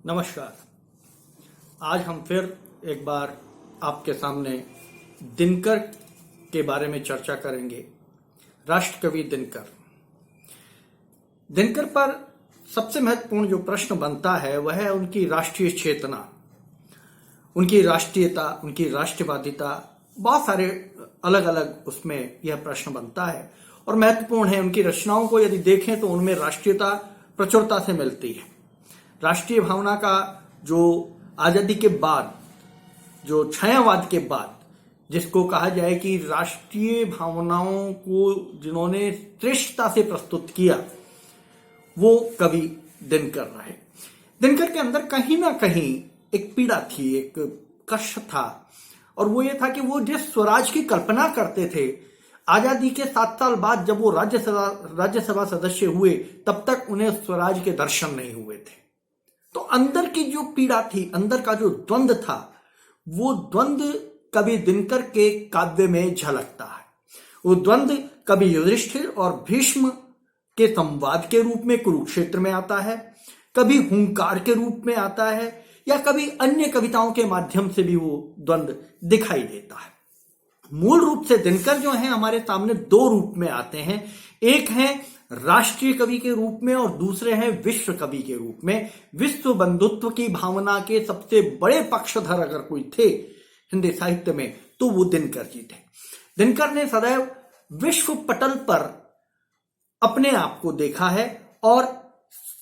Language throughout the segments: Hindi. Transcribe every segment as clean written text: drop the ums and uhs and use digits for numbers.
नमस्कार। आज हम फिर एक बार आपके सामने दिनकर के बारे में चर्चा करेंगे। राष्ट्रकवि दिनकर। दिनकर पर सबसे महत्वपूर्ण जो प्रश्न बनता है वह है उनकी राष्ट्रीय चेतना, उनकी राष्ट्रीयता, उनकी राष्ट्रवादिता। बहुत सारे अलग अलग उसमें यह प्रश्न बनता है और महत्वपूर्ण है। उनकी रचनाओं को यदि देखें तो उनमें राष्ट्रीयता प्रचुरता से मिलती है। राष्ट्रीय भावना का जो आजादी के बाद, जो छायावाद के बाद जिसको कहा जाए कि राष्ट्रीय भावनाओं को जिन्होंने श्रेष्ठता से प्रस्तुत किया, वो कवि दिनकर रहे। दिनकर के अंदर कहीं ना कहीं एक पीड़ा थी, एक कष्ट था, और वो ये था कि वो जिस स्वराज की कल्पना करते थे, आजादी के 7 साल बाद जब वो राज्यसभा सदस्य हुए, तब तक उन्हें स्वराज के दर्शन नहीं हुए थे। तो अंदर की जो पीड़ा थी, अंदर का जो द्वंद्व था, वो द्वंद्व कवि दिनकर के काव्य में झलकता है। वो द्वंद्व कवि युधिष्ठिर और भीष्म के संवाद के रूप में कुरुक्षेत्र में आता है, कभी हुंकार के रूप में आता है, या कभी अन्य कविताओं के माध्यम से भी वो द्वंद्व दिखाई देता है। मूल रूप से दिनकर जो है हमारे सामने 2 रूप में आते हैं। एक है राष्ट्रीय कवि के रूप में और दूसरे हैं विश्व कवि के रूप में। विश्व बंधुत्व की भावना के सबसे बड़े पक्षधर अगर कोई थे हिंदी साहित्य में तो वो दिनकर जी थे। दिनकर ने सदैव विश्व पटल पर अपने आप को देखा है और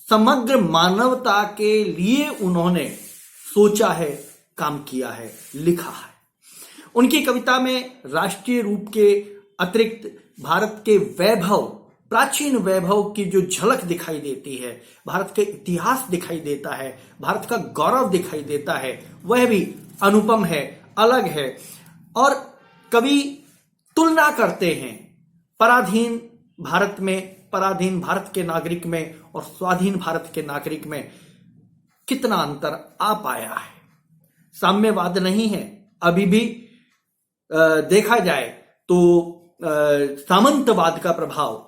समग्र मानवता के लिए उन्होंने सोचा है, काम किया है, लिखा है। उनकी कविता में राष्ट्रीय रूप के अतिरिक्त भारत के वैभव, प्राचीन वैभव की जो झलक दिखाई देती है, भारत के इतिहास दिखाई देता है, भारत का गौरव दिखाई देता है, वह भी अनुपम है, अलग है। और कवि तुलना करते हैं पराधीन भारत में, पराधीन भारत के नागरिक में और स्वाधीन भारत के नागरिक में कितना अंतर आ पाया है। साम्यवाद नहीं है, अभी भी देखा जाए तो सामंतवाद का प्रभाव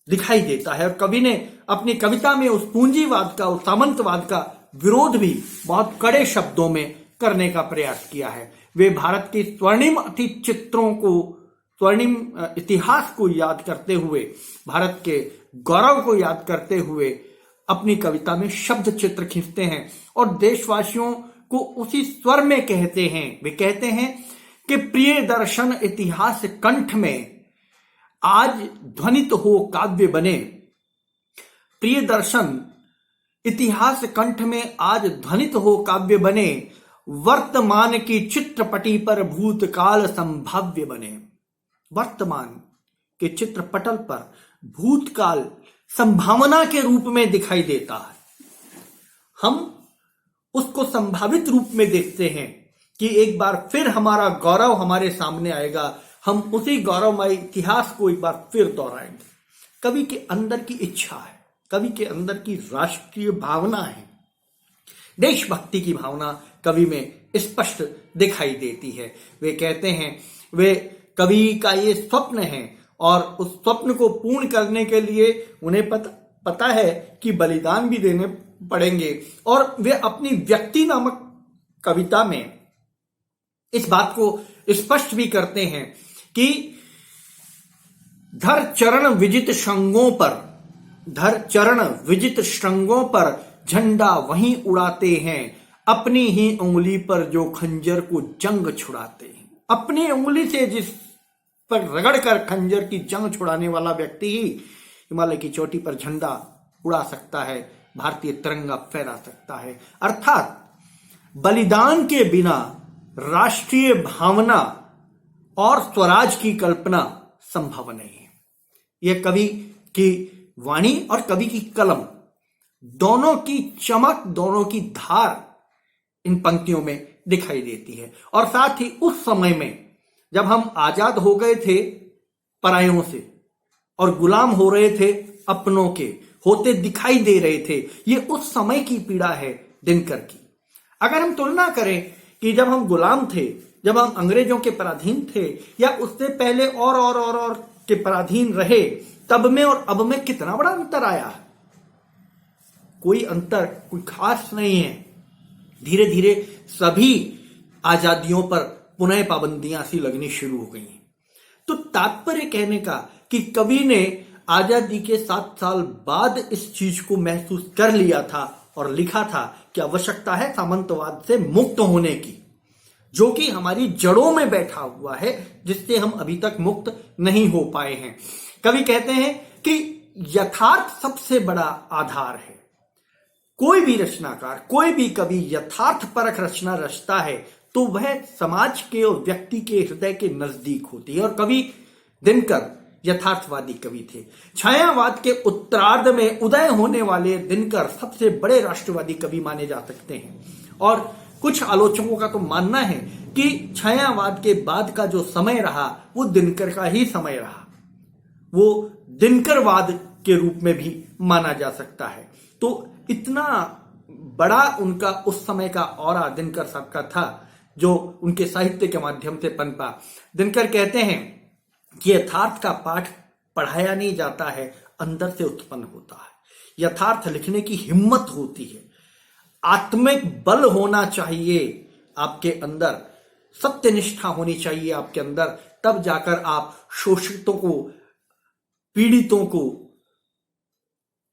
दिखाई देता है। और कवि ने अपनी कविता में उस पूंजीवाद का, उस सामंतवाद का विरोध भी बहुत कड़े शब्दों में करने का प्रयास किया है। वे भारत के स्वर्णिम अतीत चित्रों को, स्वर्णिम इतिहास को याद करते हुए, भारत के गौरव को याद करते हुए अपनी कविता में शब्द चित्र खींचते हैं और देशवासियों को उसी स्वर में कहते हैं। वे कहते हैं कि प्रिय दर्शन इतिहास कंठ में आज ध्वनित हो काव्य बने। प्रिय दर्शन इतिहास कंठ में आज ध्वनित हो काव्य बने, वर्तमान की चित्रपटी पर भूतकाल संभाव्य बने। वर्तमान के चित्रपटल पर भूतकाल संभावना के रूप में दिखाई देता है। हम उसको संभावित रूप में देखते हैं कि एक बार फिर हमारा गौरव हमारे सामने आएगा, हम उसी गौरवमय इतिहास को एक बार फिर दोहराएंगे। कवि के अंदर की इच्छा है, कवि के अंदर की राष्ट्रीय भावना है, देशभक्ति की भावना कवि में स्पष्ट दिखाई देती है। वे कहते हैं, वे कवि का ये स्वप्न है और उस स्वप्न को पूर्ण करने के लिए उन्हें पता है कि बलिदान भी देने पड़ेंगे। और वे अपनी व्यक्ति नामक कविता में इस बात को स्पष्ट भी करते हैं कि धर चरण विजित श्रृंगों पर, धर चरण विजित श्रृंगों पर झंडा वहीं उड़ाते हैं, अपनी ही उंगली पर जो खंजर को जंग छुड़ाते हैं। अपनी उंगली से जिस पर रगड़कर खंजर की जंग छुड़ाने वाला व्यक्ति ही हिमालय की चोटी पर झंडा उड़ा सकता है, भारतीय तिरंगा फहरा सकता है। अर्थात बलिदान के बिना राष्ट्रीय भावना और स्वराज की कल्पना संभव नहीं है। यह कवि की वाणी और कवि की कलम, दोनों की चमक, दोनों की धार इन पंक्तियों में दिखाई देती है। और साथ ही उस समय में जब हम आजाद हो गए थे परायों से और गुलाम हो रहे थे अपनों के, होते दिखाई दे रहे थे, ये उस समय की पीड़ा है दिनकर की। अगर हम तुलना करें कि जब हम गुलाम थे, जब हम अंग्रेजों के पराधीन थे, या उससे पहले और के पराधीन रहे, तब में और अब में कितना बड़ा अंतर आया। कोई अंतर, कोई खास नहीं है। धीरे धीरे सभी आजादियों पर पुनः पाबंदियां सी लगनी शुरू हो गई हैं। तो तात्पर्य कहने का कि कवि ने आजादी के 7 साल बाद इस चीज को महसूस कर लिया था और लिखा था कि आवश्यकता है सामंतवाद से मुक्त होने की, जो कि हमारी जड़ों में बैठा हुआ है, जिससे हम अभी तक मुक्त नहीं हो पाए हैं। कवि कहते हैं कि यथार्थ सबसे बड़ा आधार है। कोई भी रचनाकार, कोई भी कवि यथार्थ परख रचना रचता है तो वह समाज के और व्यक्ति के हृदय के नजदीक होती है। और कवि दिनकर यथार्थवादी कवि थे। छायावाद के उत्तरार्ध में उदय होने वाले दिनकर सबसे बड़े राष्ट्रवादी कवि माने जा सकते हैं। और कुछ आलोचकों का तो मानना है कि छायावाद के बाद का जो समय रहा वो दिनकर का ही समय रहा, वो दिनकरवाद के रूप में भी माना जा सकता है। तो इतना बड़ा उनका उस समय का औरा दिनकर साहब का था, जो उनके साहित्य के माध्यम से पनपा। दिनकर कहते हैं कि यथार्थ का पाठ पढ़ाया नहीं जाता है, अंदर से उत्पन्न होता है। यथार्थ लिखने की हिम्मत होती है, आत्मिक बल होना चाहिए आपके अंदर, सत्यनिष्ठा होनी चाहिए आपके अंदर, तब जाकर आप शोषितों को, पीड़ितों को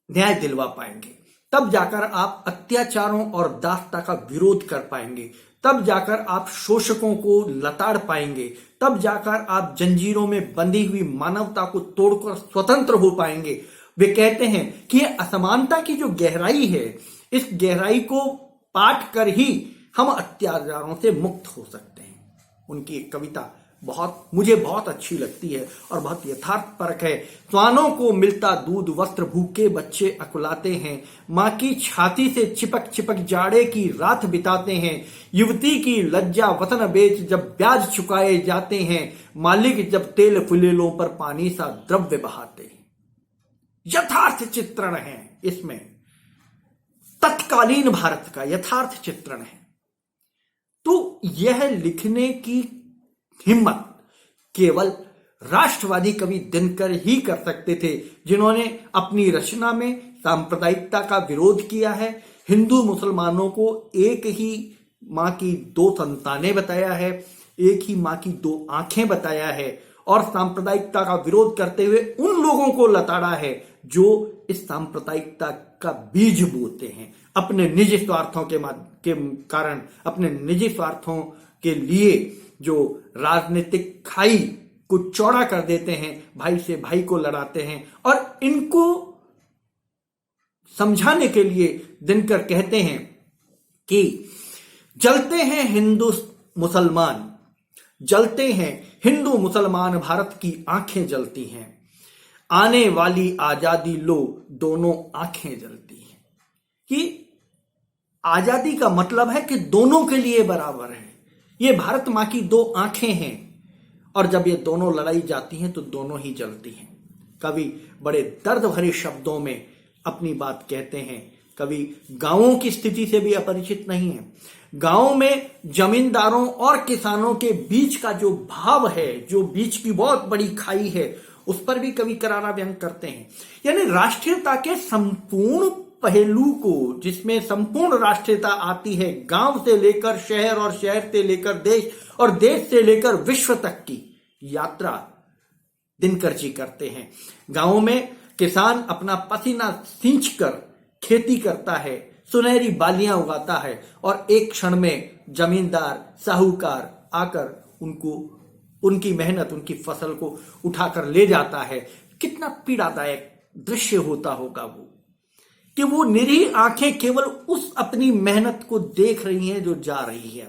न्याय दिलवा पाएंगे। तब जाकर आप अत्याचारों और दासता का विरोध कर पाएंगे। तब जाकर आप शोषकों को लताड़ पाएंगे। तब जाकर आप जंजीरों में बंधी हुई मानवता को तोड़कर स्वतंत्र हो पाएंगे। वे कहते हैं कि यह असमानता की जो गहराई है, इस गहराई को पाट कर ही हम अत्याचारों से मुक्त हो सकते हैं। उनकी एक कविता मुझे बहुत अच्छी लगती है और बहुत यथार्थ परक है। स्वानों को मिलता दूध वस्त्र, भूखे बच्चे अकुलाते हैं, माँ की छाती से चिपक चिपक जाड़े की रात बिताते हैं, युवती की लज्जा वतन बेच जब ब्याज चुकाए जाते हैं, मालिक जब तेल फुलेलों पर पानी सा द्रव्य बहाते हैं। यथार्थ चित्रण है इसमें, तत्कालीन भारत का यथार्थ चित्रण है। तो यह लिखने की हिम्मत केवल राष्ट्रवादी कवि दिनकर ही कर सकते थे, जिन्होंने अपनी रचना में सांप्रदायिकता का विरोध किया है, हिंदू मुसलमानों को एक ही मां की 2 संतानें बताया है, एक ही मां की 2 आंखें बताया है, और सांप्रदायिकता का विरोध करते हुए उन लोगों को लताड़ा है जो इस सांप्रदायिकता का बीज बोते हैं, अपने निजी स्वार्थों के कारण, अपने निजी स्वार्थों के लिए जो राजनीतिक खाई को चौड़ा कर देते हैं, भाई से भाई को लड़ाते हैं। और इनको समझाने के लिए दिनकर कहते हैं कि जलते हैं हिंदू मुसलमान, जलते हैं हिंदू मुसलमान, भारत की आंखें जलती हैं, आने वाली आजादी लो दोनों आंखें जलती हैं। कि आजादी का मतलब है कि दोनों के लिए बराबर है। ये भारत मां की 2 आंखें हैं, और जब ये दोनों लड़ाई जाती हैं तो दोनों ही जलती हैं। कवि बड़े दर्द भरे शब्दों में अपनी बात कहते हैं। कवि गांवों की स्थिति से भी अपरिचित नहीं है। गांव में जमींदारों और किसानों के बीच का जो भाव है, जो बीच की बहुत बड़ी खाई है, उस पर भी कवि करारा व्यंग करते हैं। यानी राष्ट्रीयता के संपूर्ण पहलू को, जिसमें संपूर्ण राष्ट्रीयता आती है, गांव से लेकर शहर और शहर से लेकर देश और देश से लेकर विश्व तक की यात्रा दिनकर जी करते हैं। गांव में किसान अपना पसीना सींचकर खेती करता है, सुनहरी बालियां उगाता है, और एक क्षण में जमींदार साहूकार आकर उनकी मेहनत, उनकी फसल को उठाकर ले जाता है। कितना पीड़ादायक दृश्य होता होगा वो, कि वो निरीह आंखें केवल उस अपनी मेहनत को देख रही हैं जो जा रही है,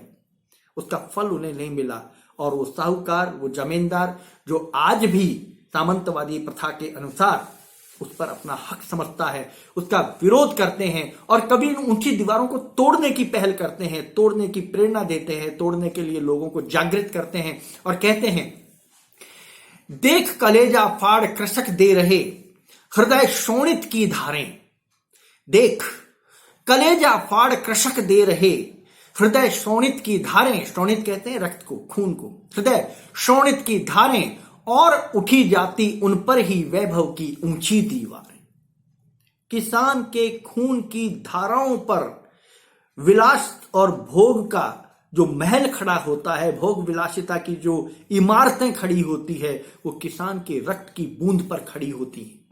उसका फल उन्हें नहीं मिला। और वो साहूकार, वो जमींदार जो आज भी सामंतवादी प्रथा के अनुसार उस पर अपना हक समझता है, उसका विरोध करते हैं, और कभी ऊंची दीवारों को तोड़ने की पहल करते हैं, तोड़ने की प्रेरणा देते हैं, तोड़ने के लिए लोगों को जागृत करते हैं और कहते हैं, देख कलेजा फाड़ कृषक दे रहे हृदय शोणित की धारें, देख कलेजा फाड़ कृषक दे रहे हृदय शोणित की धारें, शोणित कहते हैं रक्त को, खून को, हृदय शोणित की धारें, और उठी जाती उन पर ही वैभव की ऊंची दीवारें। किसान के खून की धाराओं पर विलास और भोग का जो महल खड़ा होता है, भोग विलासिता की जो इमारतें खड़ी होती है, वो किसान के रक्त की बूंद पर खड़ी होती है।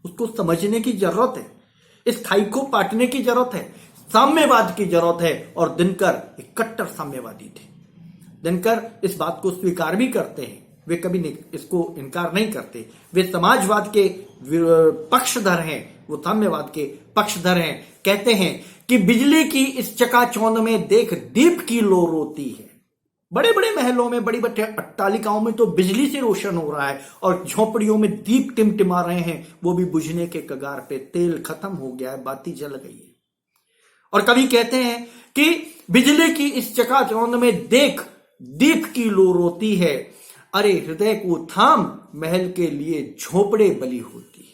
उसको समझने की जरूरत है, इस खाई को पाटने की जरूरत है, साम्यवाद की जरूरत है। और दिनकर एक कट्टर साम्यवादी थे। दिनकर इस बात को स्वीकार भी करते हैं, वे कभी इसको इनकार नहीं करते। वे समाजवाद के पक्षधर हैं, वो साम्यवाद के पक्षधर हैं। कहते हैं कि बिजली की इस चकाचौंध में देख दीप की लो रोती है। बड़े बड़े महलों में, बड़ी बड़ी अट्टालिकाओं में तो बिजली से रोशन हो रहा है, और झोपड़ियों में दीप टिमटिमा रहे हैं, वो भी बुझने के कगार पे। तेल खत्म हो गया है, बाती जल गई है। और कभी कहते हैं कि बिजली की इस चकाचौंध में देख दीप की लो रोती है, अरे हृदय को थाम, महल के लिए झोपड़े बलि होती है।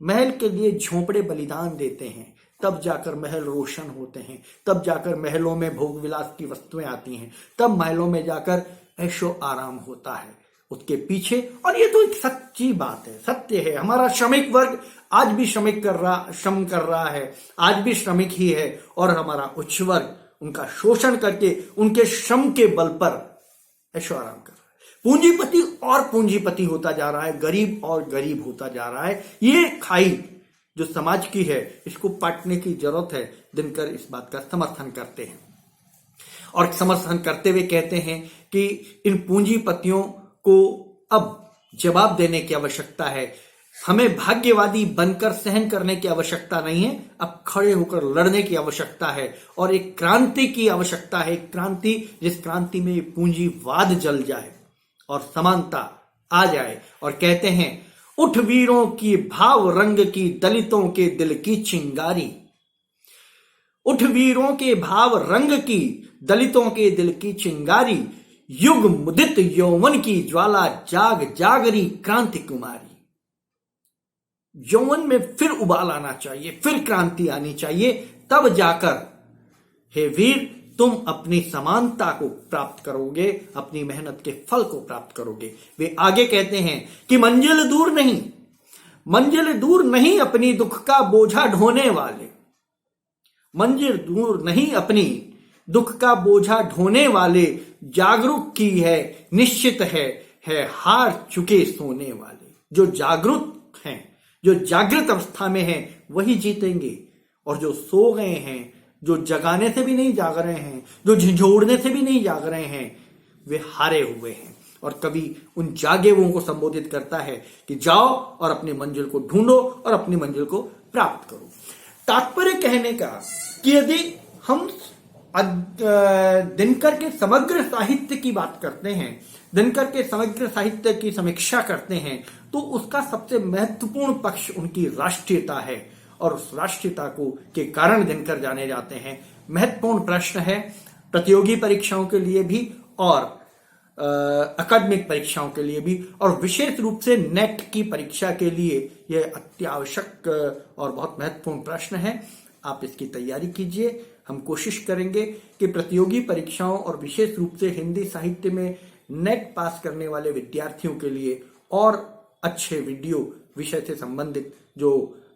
महल के लिए झोपड़े बलिदान देते हैं, तब जाकर महल रोशन होते हैं, तब जाकर महलों में भोग विलास की वस्तुएं आती हैं, तब महलों में जाकर ऐशो आराम होता है। उसके पीछे, और ये तो एक सच्ची बात है, सत्य है, हमारा श्रमिक वर्ग आज भी श्रम कर रहा है, आज भी श्रमिक ही है। और हमारा उच्च वर्ग उनका शोषण करके, उनके श्रम के बल पर ऐशो आराम कर रहा है। पूंजीपति और पूंजीपति होता जा रहा है, गरीब और गरीब होता जा रहा है। ये खाई जो समाज की है, इसको पाटने की जरूरत है। दिनकर इस बात का समर्थन करते हैं, और समर्थन करते हुए कहते हैं कि इन पूंजीपतियों को अब जवाब देने की आवश्यकता है। हमें भाग्यवादी बनकर सहन करने की आवश्यकता नहीं है, अब खड़े होकर लड़ने की आवश्यकता है। और एक क्रांति की आवश्यकता है, एक क्रांति, जिस क्रांति में पूंजीवाद जल जाए और समानता आ जाए। और कहते हैं, उठ वीरों की भाव रंग की, दलितों के दिल की चिंगारी। उठ वीरों के भाव रंग की, दलितों के दिल की चिंगारी। युग मुदित यौवन की ज्वाला, जाग जागरी क्रांति कुमारी। यौवन में फिर उबाल आना चाहिए, फिर क्रांति आनी चाहिए, तब जाकर हे वीर तुम अपनी समानता को प्राप्त करोगे, अपनी मेहनत के फल को प्राप्त करोगे। वे आगे कहते हैं कि मंजिल दूर नहीं, मंजिल दूर नहीं अपनी दुख का बोझा ढोने वाले। मंजिल दूर नहीं अपनी दुख का बोझा ढोने वाले, जागरूक की है निश्चित है हार चुके सोने वाले। जो जागरूक हैं, जो जागृत अवस्था में हैं, वही जीतेंगे। और जो सो गए हैं, जो जगाने से भी नहीं जाग रहे हैं, जो झंझोड़ने से भी नहीं जाग रहे हैं, वे हारे हुए हैं। और कभी उन जागे हुओं को संबोधित करता है कि जाओ और अपनी मंजिल को ढूंढो और अपनी मंजिल को प्राप्त करो। तात्पर्य कहने का कि यदि हम दिनकर के समग्र साहित्य की बात करते हैं, दिनकर के समग्र साहित्य की समीक्षा करते हैं, तो उसका सबसे महत्वपूर्ण पक्ष उनकी राष्ट्रीयता है। और उस राष्ट्रीयता को के कारण दिनकर जाने जाते हैं। महत्वपूर्ण प्रश्न है प्रतियोगी परीक्षाओं के लिए भी और अकादमिक परीक्षाओं के लिए भी, और विशेष रूप से नेट की परीक्षा के लिए यह अत्यावश्यक और बहुत महत्वपूर्ण प्रश्न है। आप इसकी तैयारी कीजिए। हम कोशिश करेंगे कि प्रतियोगी परीक्षाओं और विशेष रूप से हिंदी साहित्य में नेट पास करने वाले विद्यार्थियों के लिए और अच्छे वीडियो विषय से संबंधित जो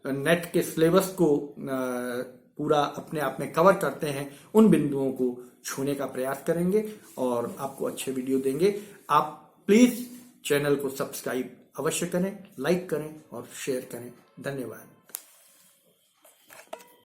नेट के सिलेबस को पूरा अपने आप में कवर करते हैं, उन बिंदुओं को छूने का प्रयास करेंगे और आपको अच्छे वीडियो देंगे। आप प्लीज चैनल को सब्सक्राइब अवश्य करें, लाइक करें और शेयर करें। धन्यवाद।